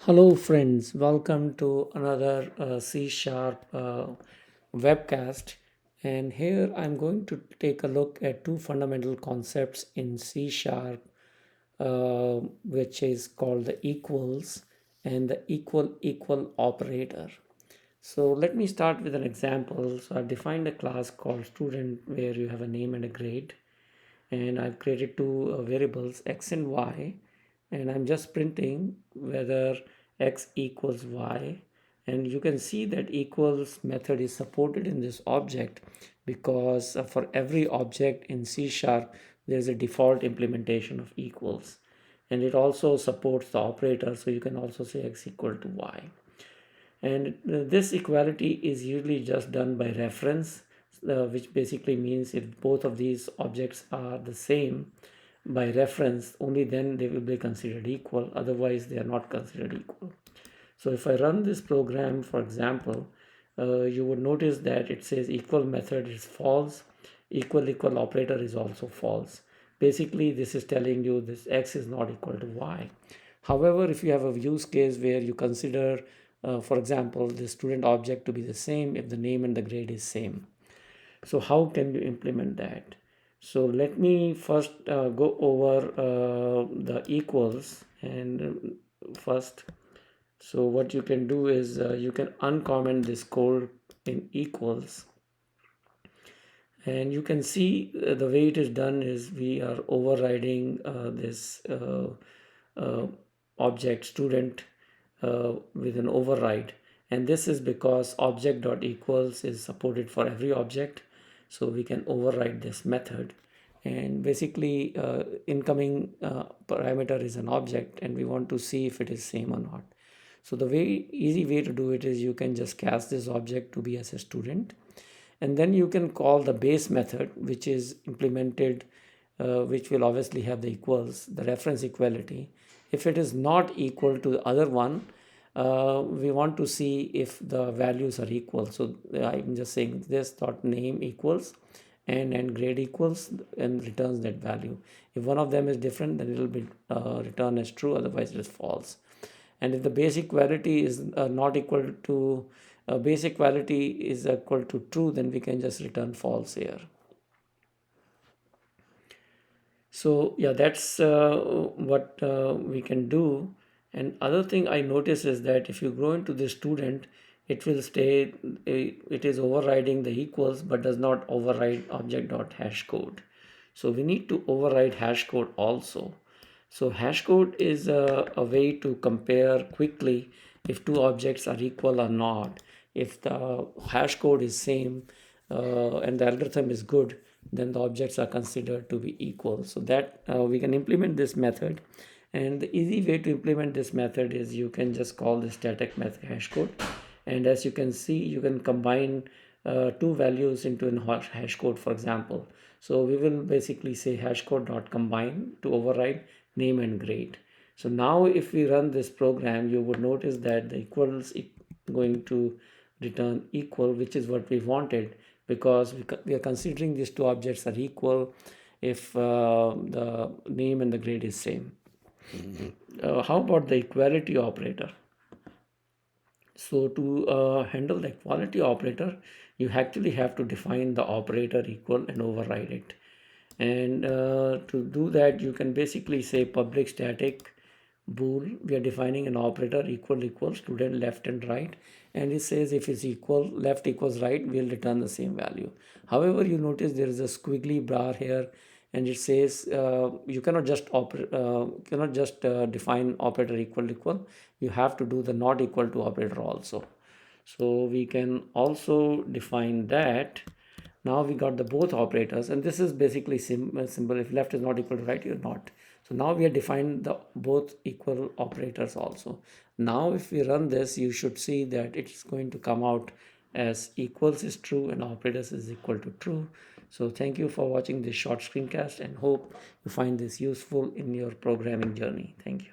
Hello, friends. Welcome to another C Sharp webcast. And here I'm going to take a look at two fundamental concepts in C Sharp, which is called the equals and the equal operator. So let me start with an example. So I've defined a class called student where you have a name and a grade, and I've created two variables x and y, and I'm just printing whether x equals y. And you can see that equals method is supported in this object because for every object in C sharp there's a default implementation of equals, and it also supports the operator, so you can also say x equal to y. And this equality is usually just done by reference, which basically means if both of these objects are the same by reference, only then they will be considered equal, otherwise they are not considered equal. So if I run this program, for example, you would notice that it says equal method is false, equal operator is also false. Basically this is telling you this x is not equal to y. However, if you have a use case where you consider, for example, the student object to be the same if the name and the grade is same. So how can you implement that? So let me first go over the equals. And first, so what you can do is you can uncomment this code in equals, and you can see the way it is done is we are overriding this uh, object student with an override, and this is because object dot equals is supported for every object, so we can override this method. And basically incoming parameter is an object, and we want to see if it is same or not. So the easy way to do it is you can just cast this object to be as a student, and then you can call the base method, which is implemented, which will obviously have the equals, the reference equality. If it is not equal to the other one, we want to see if the values are equal. So I'm just saying this dot name equals and grade equals, and returns that value. If one of them is different, then it will be returned as true, otherwise it is false. And if the base equality is not equal to base equality is equal to true, then we can just return false here. So yeah, that's what we can do. And other thing I notice is that if you go into the student, it will stay, it is overriding the equals but does not override object dot hash code. So we need to override hash code also. So hash code is a way to compare quickly if two objects are equal or not. If the hash code is same and the algorithm is good, then the objects are considered to be equal. So that we can implement this method. And the easy way to implement this method is you can just call the static method hash code. And as you can see, you can combine two values into a hash code, for example. So we will basically say hash code dot combine to override name and grade. So now if we run this program, you would notice that the equals is going to return equal, which is what we wanted, because we are considering these two objects are equal if the name and the grade is same. How about the equality operator? So to handle the equality operator, you actually have to define the operator equal and override it. And to do that, you can basically say public static bool. We are defining an operator equal student left and right, and it says if it's equal left equals right, we'll return the same value. However, you notice there is a squiggly bar here, and it says you cannot just define operator equal. You have to do the not equal to operator also. So we can also define that. Now we got the both operators, and this is basically simple. If left is not equal to right, you're not. So now we have defined the both equal operators also. Now if we run this, you should see that it's going to come out as equals is true and operators is equal to true. So thank you for watching this short screencast, and hope you find this useful in your programming journey. Thank you.